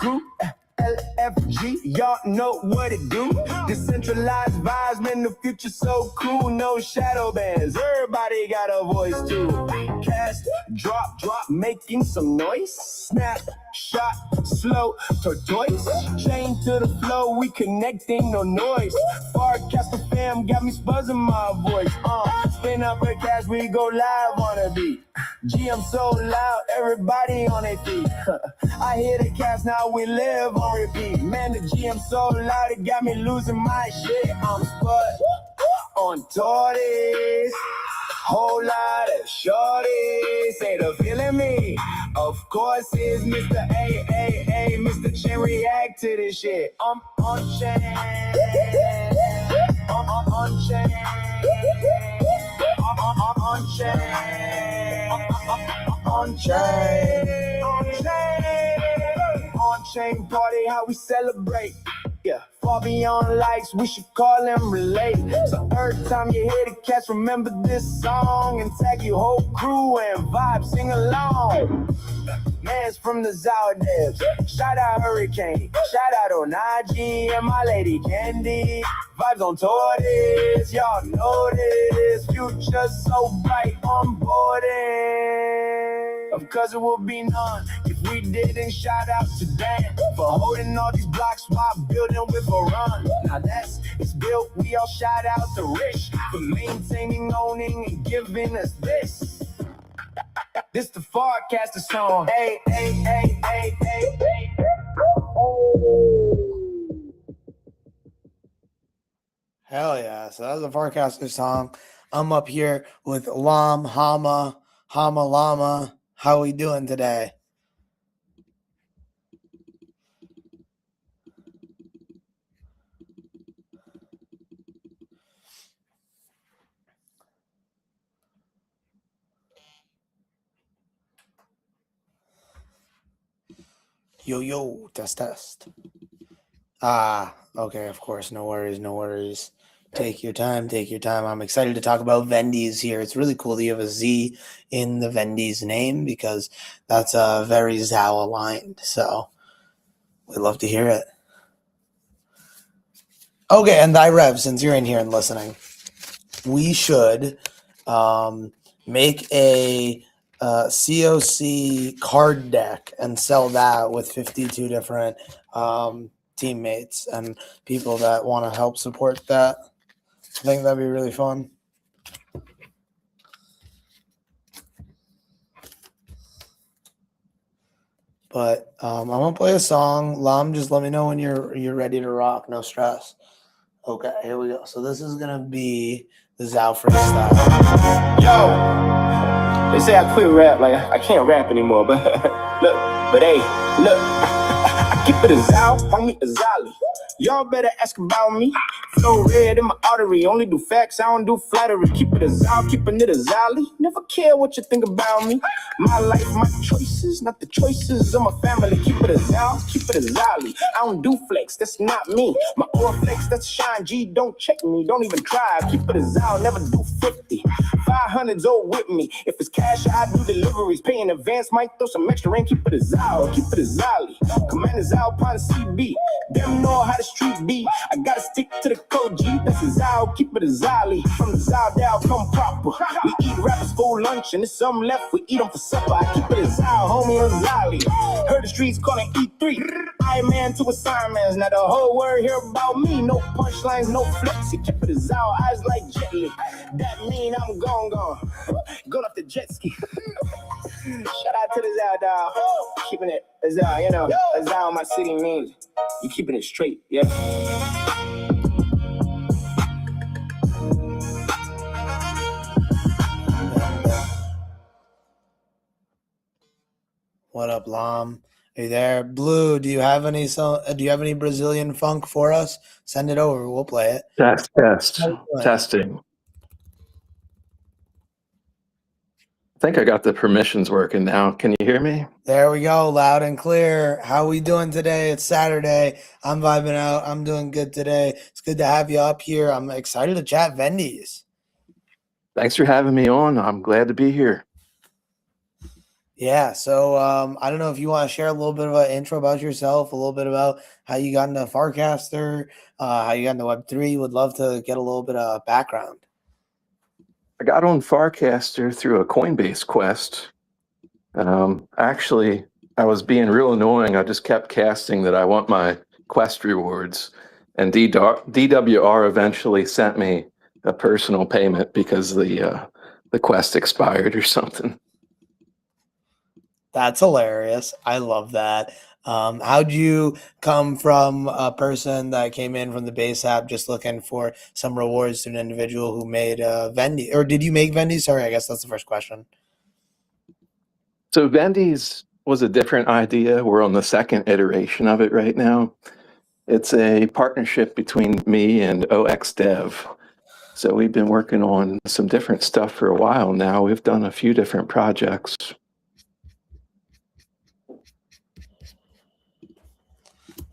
crew. LFG, y'all know what it do. Decentralized vibes, man, the future so cool. No shadow bands, everybody got a voice too. Cast, drop, making some noise. Snap, shot, slow, tortoise. Chain to the flow, we connecting, no noise. Farcaster fam got me buzzing my voice. Spin up a cash, we go live on a beat. GM so loud, everybody on their feet. I hear the cast, now we live on repeat. Man, the GM so loud, it got me losing my shit. I'm spud on tortoise. Whole lot of shorties, say the feeling me. Of course it's Mr. A, Mr. Chin, react to this shit. I'm on chain. I'm on chain. On chain. On chain. On chain party, how we celebrate. Yeah, far beyond likes, we should call them relate. So every time you hear the cats, remember this song and tag your whole crew and vibe, sing along. Man's from the ZABAL devs. Shout out Hurricane. Shout out on IG and my lady Candy. Vibes on tortoise, y'all know this. Future so bright on boarding. Of course it will be none if we didn't. Shout out to Dan for holding all these blocks while building with a run. Now it's built, we all shout out to Rich for maintaining, owning, and giving us this. This the Farcaster song. Hey. Hell yeah. So that was a Farcaster song. I'm up here with hammallama. How we doing today? Yo, test. Okay, of course, no worries. Take your time. I'm excited to talk about Vendyz here. It's really cool that you have a Z in the Vendyz name because that's very ZABAL aligned. So we'd love to hear it. Okay, and thy Rev, since you're in here and listening, we should make a COC card deck and sell that with 52 different teammates and people that want to help support that. I think that'd be really fun. But I'm gonna play a song. Lam, just let me know when you're ready to rock. No stress. Okay, here we go. So this is gonna be the ZABAL freestyle. Yo, they say I quit rap, like I can't rap anymore, but look, I keep it a ZABAL, homie, a Zali. Y'all better ask about me. Flow red in my artery, only do facts, I don't do flattery. Keep it a ZABAL, keeping it a Zali. Never care what you think about me. My life, my choices, not the choices of my family. Keep it a ZABAL, keep it a Zali. I don't do flex, that's not me. My oil flex, that's shine G. Don't check me, don't even try. Keep it a ZABAL, never do 50. 500's all with me. If it's cash, I do deliveries. Pay in advance, might throw some extra in. Keep it a ZABAL, keep it a Zali. Commander ZABAL upon CB. Them know how the street be. I gotta stick to the code G. That's a ZABAL, keep it a Zali. From the ZABAL down, come proper. We eat rappers for lunch, and there's some left, we eat them for supper. I keep it a ZABAL, homie, a Zali. Heard the streets calling E3. Iron Man to assignments. Now the whole word here about me. No punchlines, no flips. You keep it a ZABAL, eyes like jet lit. That mean I'm gone. Going off the jet ski. Shout out to the ZABAL, dog. Keeping it a ZABAL, you know. A ZABAL, my city means you keeping it straight, yeah. What up, Lam? Are you there? Blue, do you have any Brazilian funk for us? Send it over. We'll play it. Test. Testing. I think I got the permissions working now. Can you hear me? There we go, loud and clear. How we doing today? It's Saturday. I'm vibing out. I'm doing good today. It's good to have you up here. I'm excited to chat Vendyz. Thanks for having me on. I'm glad to be here. Yeah, so I don't know if you want to share a little bit of an intro about yourself, a little bit about how you got into Farcaster, how you got into Web3. Would love to get a little bit of background. I got on Farcaster through a Coinbase quest. Actually, I was being real annoying. I just kept casting that I want my quest rewards, and DWR eventually sent me a personal payment because the quest expired or something. That's hilarious. I love that. How'd you come from a person that came in from the base app just looking for some rewards to an individual who made Vendy? Or did you make Vendy? Sorry, I guess that's the first question. So Vendyz was a different idea. We're on the second iteration of it right now. It's a partnership between me and OXDev. So we've been working on some different stuff for a while now. We've done a few different projects.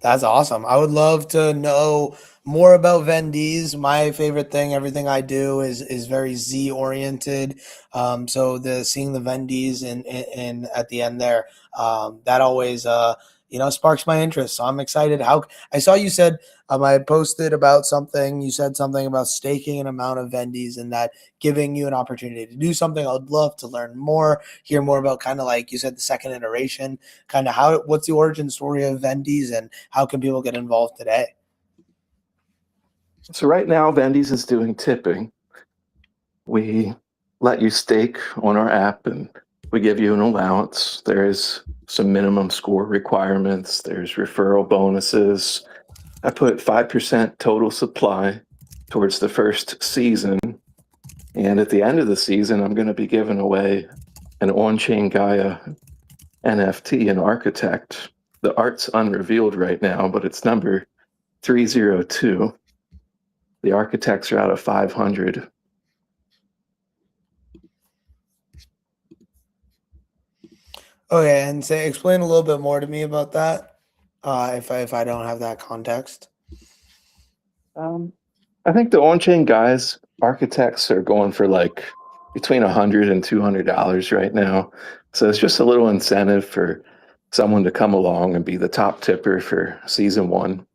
That's awesome. I would love to know more about Vendyz. My favorite thing, everything I do is very Z oriented. So the seeing the Vendyz in at the end there, that always sparks my interest. So I'm excited. How I saw you said I had posted about something. You said something about staking an amount of Vendyz and that giving you an opportunity to do something. I'd love to learn more, hear more about kind of like you said the second iteration, kind of what's the origin story of Vendyz and how can people get involved today? So right now, Vendyz is doing tipping. We let you stake on our app and we give you an allowance. There's some minimum score requirements. There's referral bonuses. I put 5% total supply towards the first season. And at the end of the season, I'm going to be giving away an on-chain Gaia NFT, an architect. The art's unrevealed right now, but it's number 302. The architects are out of 500. Okay, and explain a little bit more to me about that, if I don't have that context. I think the on-chain guys, architects are going for like between $100 and $200 right now. So it's just a little incentive for someone to come along and be the top tipper for season 1.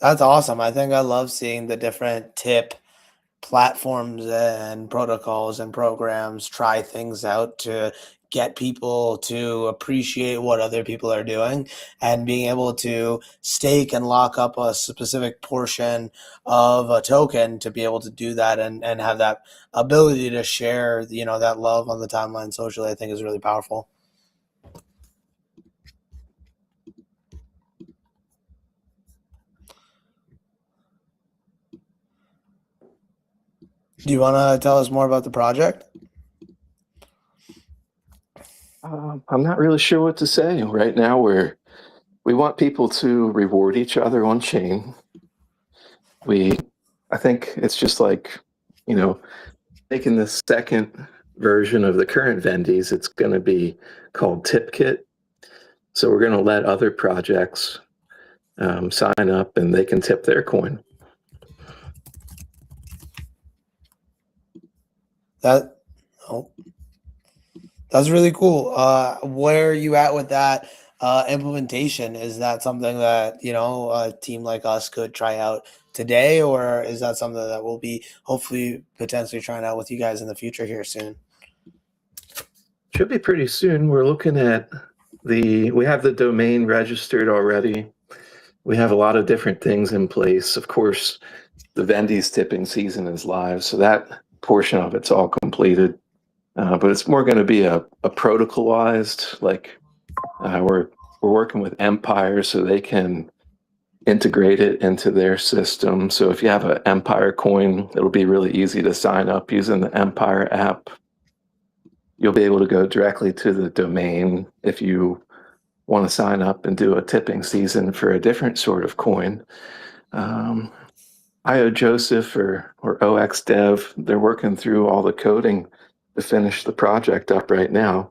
That's awesome. I think I love seeing the different tip platforms and protocols and programs try things out to get people to appreciate what other people are doing and being able to stake and lock up a specific portion of a token to be able to do that and have that ability to share, that love on the timeline socially, I think is really powerful. Do you want to tell us more about the project? I'm not really sure what to say. Right now, we want people to reward each other on chain. I think it's just like, making the second version of the current Vendyz. It's going to be called Tip Kit. So we're going to let other projects sign up and they can tip their coin. That's really cool. Where are you at with that implementation? Is that something that, a team like us could try out today, or is that something that we'll be hopefully potentially trying out with you guys in the future here soon? Should be pretty soon. We're looking at we have the domain registered already. We have a lot of different things in place. Of course, the Vendyz tipping season is live, so that portion of it's all completed. But it's more going to be a protocolized, like we're working with Empire so they can integrate it into their system. So if you have an Empire coin, it'll be really easy to sign up using the Empire app. You'll be able to go directly to the domain if you want to sign up and do a tipping season for a different sort of coin. IO Joseph or OXDev, they're working through all the coding to finish the project up right now.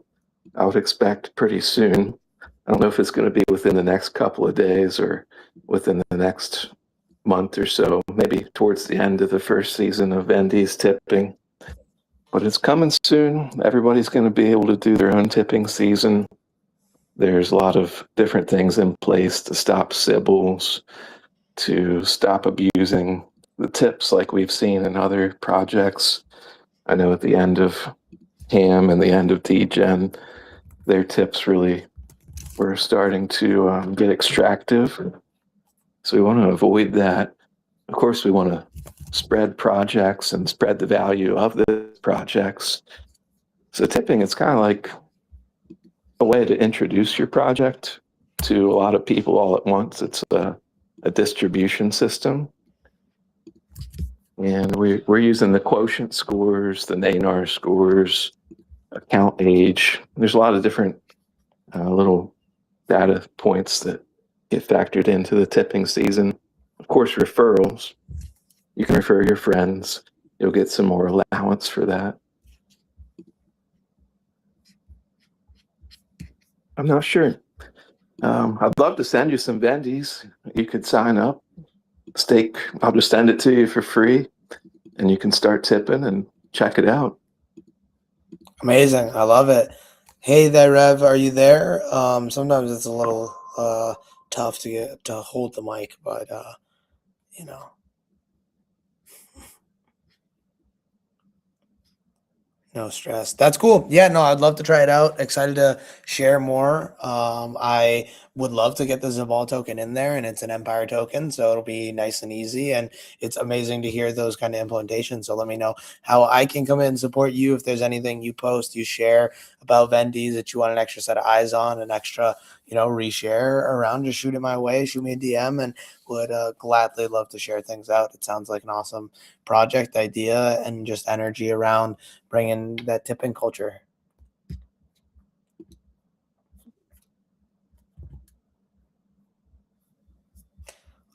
I would expect pretty soon. I don't know if it's going to be within the next couple of days or within the next month or so, maybe towards the end of the first season of Vendyz tipping. but it's coming soon. Everybody's going to be able to do their own tipping season. There's a lot of different things in place to stop SIBLs, to stop abusing the tips like we've seen in other projects. I know at the end of Ham and the end of DGen, their tips really were starting to get extractive. So we want to avoid that. Of course, we want to spread projects and spread the value of the projects. So tipping, it's kind of like a way to introduce your project to a lot of people all at once. It's a distribution system. And we're using the quotient scores, the NANAR scores, account age. There's a lot of different little data points that get factored into the tipping season. Of course, referrals. You can refer your friends. You'll get some more allowance for that. I'm not sure. I'd love to send you some Vendyz. You could sign up. Stake. I'll just send it to you for free, and you can start tipping and check it out. Amazing. I love it. Hey there, Rev. Are you there? Sometimes it's a little tough to get to hold the mic, but you know, no stress. That's cool. Yeah, no, I'd love to try it out. Excited to share more. I would love to get the ZABAL token in there, and it's an Empire token, so it'll be nice and easy. And it's amazing to hear those kind of implementations. So let me know how I can come in and support you. If there's anything you post, you share about Vendyz that you want an extra set of eyes on, an extra, reshare around, just shoot it my way, shoot me a DM, and would gladly love to share things out. It sounds like an awesome project idea and just energy around bringing that tipping culture.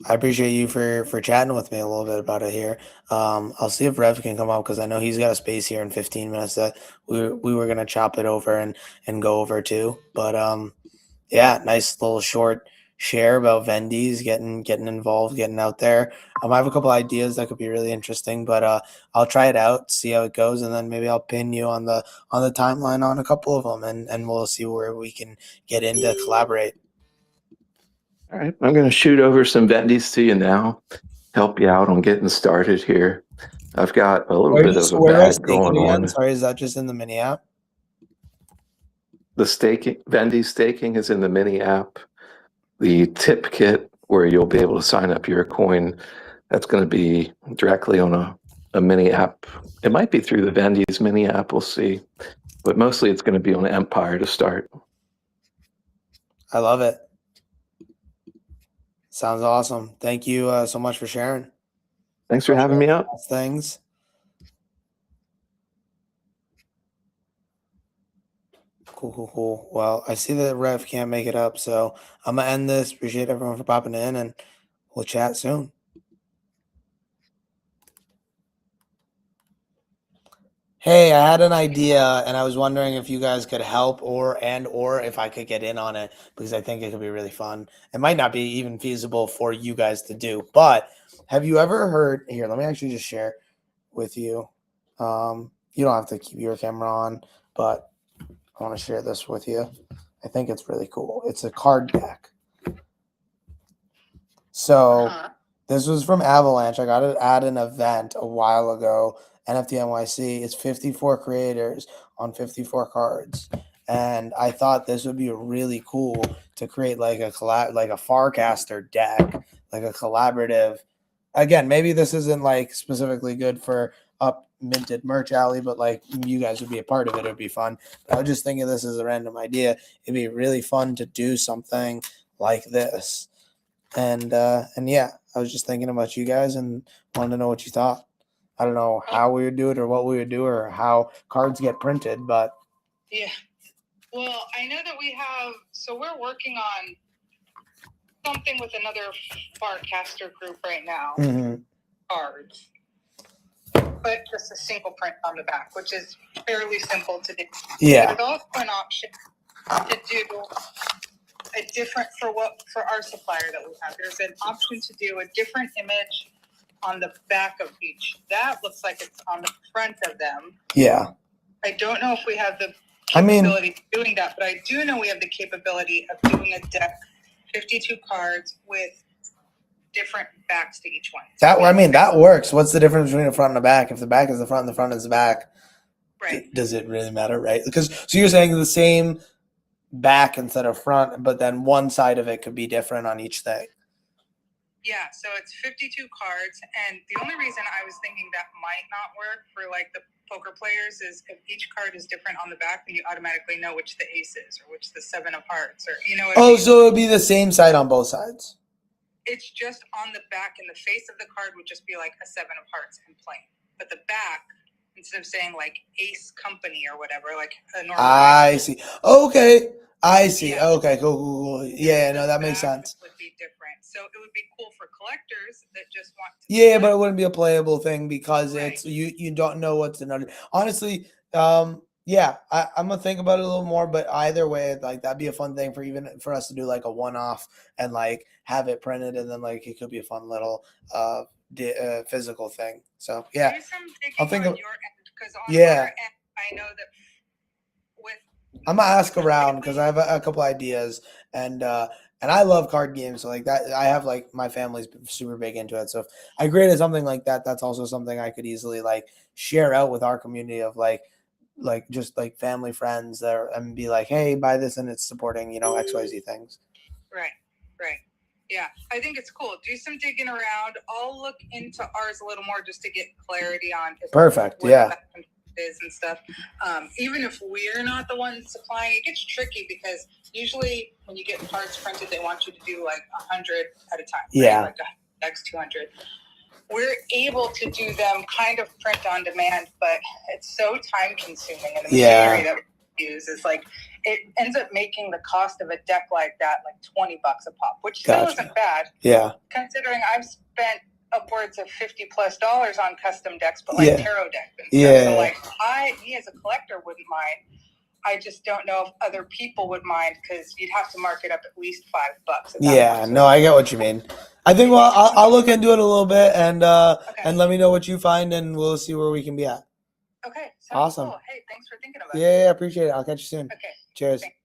I appreciate you for chatting with me a little bit about it here. I'll see if Rev can come up because I know he's got a space here in 15 minutes that we were gonna chop it over and go over too. But yeah, nice little short share about Vendyz, getting involved, getting out there. I have a couple ideas that could be really interesting, but I'll try it out, see how it goes, and then maybe I'll pin you on the timeline on a couple of them, and we'll see where we can get in to collaborate. All right, I'm going to shoot over some Vendyz to you now, help you out on getting started here. I've got a little bit of a bag going on. Sorry, is that just in the mini app? The Vendyz staking is in the mini app. The tip kit, where you'll be able to sign up your coin, that's going to be directly on a mini app. It might be through the Vendyz mini app, we'll see. But mostly it's going to be on Empire to start. I love it. Sounds awesome. Thank you so much for sharing. Thanks for having me up. Things. Cool. Well, I see that Rev can't make it up, so I'm going to end this. Appreciate everyone for popping in, and we'll chat soon. Hey, I had an idea, and I was wondering if you guys could help or if I could get in on it, because I think it could be really fun. It might not be even feasible for you guys to do, but have you ever heard – here, let me actually just share with you. You don't have to keep your camera on, but I want to share this with you. I think it's really cool. It's a card deck. So this was from Avalanche. I got it at an event a while ago. NFT NYC. It's 54 creators on 54 cards, and I thought this would be really cool to create like a Farcaster deck, like a collaborative. Again, maybe this isn't like specifically good for up minted merch alley, but like you guys would be a part of it. It would be fun. But I was just thinking this is a random idea. It'd be really fun to do something like this, and yeah, I was just thinking about you guys and wanted to know what you thought. I don't know how we would do it or what we would do or how cards get printed, but. Yeah. Well, I know that we're working on something with another Farcaster group right now. Mm-hmm. Cards. But just a single print on the back, which is fairly simple to do. Yeah. There's also an option to do a different for our supplier that we have. There's an option to do a different image on the back of each. That looks like it's on the front of them. Yeah. I don't know if we have the I mean, capability of doing that, but I do know we have the capability of doing a deck, 52 cards with different backs to each one. That works. What's the difference between the front and the back? If the back is the front and the front is the back, right? Does it really matter, right? Because so you're saying the same back instead of front, but then one side of it could be different on each thing. Yeah, so it's 52 cards, and the only reason I was thinking that might not work for like the poker players is if each card is different on the back, then you automatically know which the ace is or which the 7 of hearts, or you know what I mean? So it would be the same side on both sides. It's just on the back, and the face of the card would just be like a 7 of hearts and plain. But the back, instead of saying like ace company or whatever, like a normal. I see. Okay. I see. Yeah. Okay, cool. Yeah, no, that makes sense. Would be different. So it would be cool for collectors that just want to. Yeah, but it wouldn't be a playable thing because Right. it's you don't know what's another. Honestly, yeah, I'm gonna think about it a little more. But either way, like that'd be a fun thing for us to do like a one-off and like have it printed, and then like it could be a fun little physical thing. So yeah, Do some digging I'll think on of your end, because on yeah. our end, I know that with. I'm gonna ask around because I have a couple ideas, and I love card games. So like that, I have like my family's super big into it. So if I created something like that, that's also something I could easily like share out with our community of like just like family friends there, and be like, hey, buy this, and it's supporting XYZ things. Right. Yeah, I think it's cool. Do some digging around. I'll look into ours a little more just to get clarity on. Perfect. Yeah. Is and stuff. Even if we're not the ones supplying, it gets tricky because usually when you get cards printed, they want you to do like 100 at a time. Right? Yeah. Like X 200. We're able to do them kind of print on demand, but it's so time consuming, and the machinery that we use is like it ends up making the cost of a deck like that like $20 a pop, which still isn't bad. Yeah. Considering I've spent upwards of $50+ on custom decks, but like tarot decks and stuff. Yeah. So like me as a collector wouldn't mind. I just don't know if other people would mind because you'd have to mark it up at least $5. Yeah, no, I get what you mean. I think I'll look into it a little bit and let me know what you find, and we'll see where we can be at. Okay. Awesome. Cool. Hey, thanks for thinking about it. Yeah, appreciate it. I'll catch you soon. Okay. Cheers. Thanks.